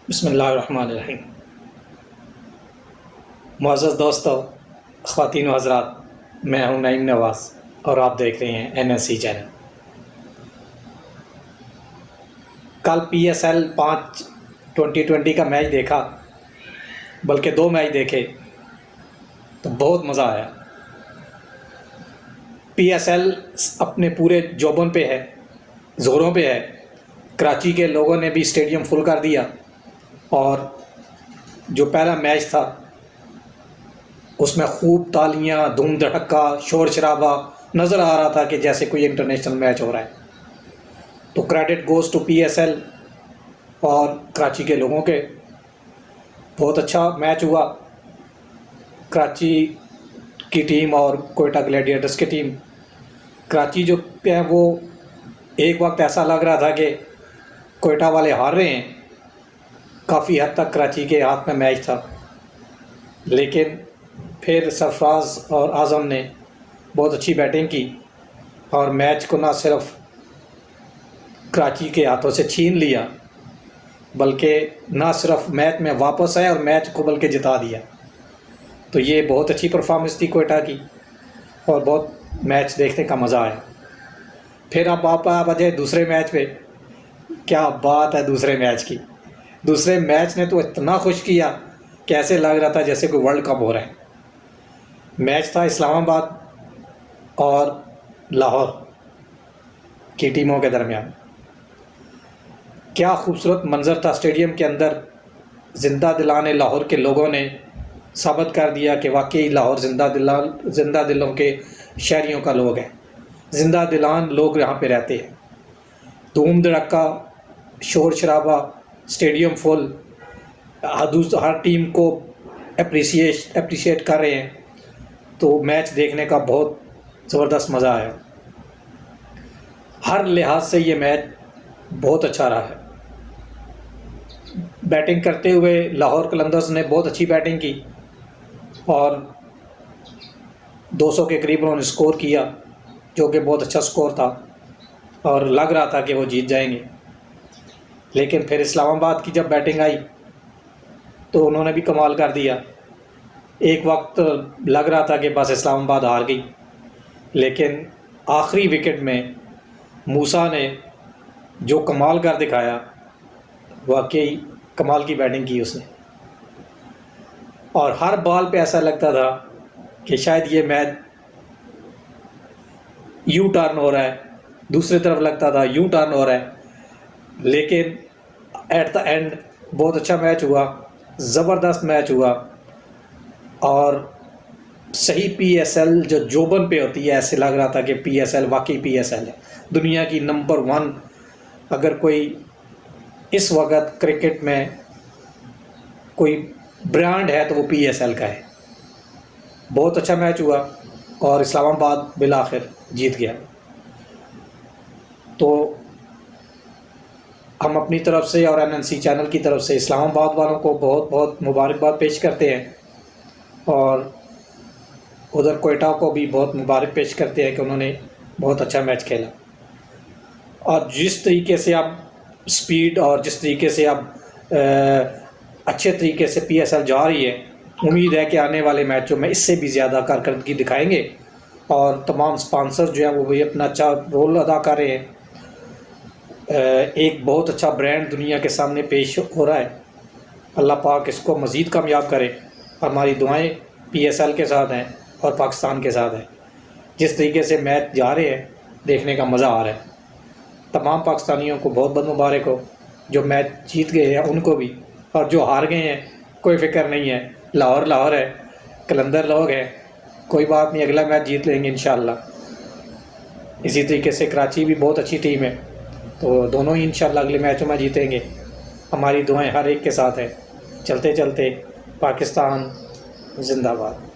बिस्मिल्लाहिर्रहमानिर्रहीम। मुअज़्ज़ज़ दोस्तों, ख़वातीन व हज़रात, मैं हूं नईम नवाज़ और आप देख रहे हैं NSC चैनल। कल PSL 5 2020 का मैच देखा, बल्कि 2 मैच देखे तो बहुत मज़ा आया। PSL अपने पूरे जोबन पे है, ज़ोरों पे है। कराची के लोगों ने भी स्टेडियम फुल कर दिया और जो पहला मैच था उसमें खूब तालियां, धूम धड़क्का, शोर शराबा नज़र आ रहा था कि जैसे कोई इंटरनेशनल मैच हो रहा है। तो क्रेडिट गोज़ टू PSL और कराची के लोगों के। बहुत अच्छा मैच हुआ। कराची की टीम और कोयटा ग्लैडिएटर्स की टीम। कराची जो है वो एक वक्त ऐसा लग रहा था कि कोयटा वाले हार रहे हैं, काफ़ी हद तक कराची के हाथ में मैच था, लेकिन फिर सरफराज और आज़म ने बहुत अच्छी बैटिंग की और मैच को ना सिर्फ कराची के हाथों से छीन लिया, बल्कि ना सिर्फ मैच में वापस आए और मैच को बल्कि जिता दिया। तो ये बहुत अच्छी परफॉर्मेंस थी कोयटा की और बहुत मैच देखने का मज़ा आया। फिर अब आप आ जाए दूसरे मैच पे। क्या बात है दूसरे मैच की। दूसरे मैच ने तो इतना खुश किया कि ऐसे लग रहा था जैसे कोई वर्ल्ड कप हो रहा है। मैच था इस्लामाबाद और लाहौर की टीमों के दरमियान। क्या खूबसूरत मंज़र था स्टेडियम के अंदर। ज़िंदा दिलाने लाहौर के लोगों ने साबित कर दिया कि वाकई लाहौर ज़िंदा दिलों के शहरियों का लोग है। ज़िंदा दिलान लोग यहाँ पे रहते हैं। धूम धड़क्का, शोर शराबा, स्टेडियम फुल, हर टीम को अप्रिशिएट कर रहे हैं। तो मैच देखने का बहुत ज़बरदस्त मज़ा आया। हर लिहाज से ये मैच बहुत अच्छा रहा है। बैटिंग करते हुए लाहौर कलंदर्स ने बहुत अच्छी बैटिंग की और 200 के करीब उन्होंने स्कोर किया, जो कि बहुत अच्छा स्कोर था और लग रहा था कि वो जीत जाएंगे। लेकिन फिर इस्लामाबाद की जब बैटिंग आई तो उन्होंने भी कमाल कर दिया। एक वक्त लग रहा था कि बस इस्लामाबाद हार गई, लेकिन आखिरी विकेट में मूसा ने जो कमाल कर दिखाया, वाकई कमाल की बैटिंग की उसने। और हर बॉल पे ऐसा लगता था कि शायद ये मैच यू टर्न हो रहा है, दूसरी तरफ लगता था यू टर्न हो रहा है, लेकिन एट द एंड बहुत अच्छा मैच हुआ, ज़बरदस्त मैच हुआ। और सही PSL जो जोबन पे होती है, ऐसे लग रहा था कि PSL वाकई PSL है, दुनिया की नंबर 1। अगर कोई इस वक्त क्रिकेट में कोई ब्रांड है तो वो PSL का है। बहुत अच्छा मैच हुआ और इस्लामाबाद बिलाखिर जीत गया। तो हम अपनी तरफ से और NNC चैनल की तरफ से इस्लामाबाद वालों को बहुत बहुत मुबारकबाद पेश करते हैं और उधर कोयटा को भी बहुत मुबारक पेश करते हैं कि उन्होंने बहुत अच्छा मैच खेला। और जिस तरीके से अब स्पीड और जिस तरीके से अब अच्छे तरीके से PSL जा रही है, उम्मीद है कि आने वाले मैचों में इससे भी ज़्यादा कारकर्दगी दिखाएंगे और तमाम स्पॉन्सर जो है वो भी अपना अच्छा रोल अदा कर रहे हैं। एक बहुत अच्छा ब्रांड दुनिया के सामने पेश हो रहा है। अल्लाह पाक इसको मज़ीद कामयाब करे। हमारी दुआएं PSL के साथ हैं और पाकिस्तान के साथ हैं। जिस तरीके से मैच जा रहे हैं, देखने का मज़ा आ रहा है। तमाम पाकिस्तानियों को बहुत बहुत मुबारक हो। जो मैच जीत गए हैं उनको भी, और जो हार गए हैं कोई फ़िक्र नहीं है। लाहौर लाहौर है, कलंदर लोग हैं, कोई बात नहीं, अगला मैच जीत लेंगे इंशाअल्लाह। इसी तरीके से कराची भी बहुत अच्छी टीम है, तो दोनों ही इंशाअल्लाह अगले मैचों में जीतेंगे। हमारी दुआएं हर एक के साथ हैं। चलते चलते पाकिस्तान जिंदाबाद।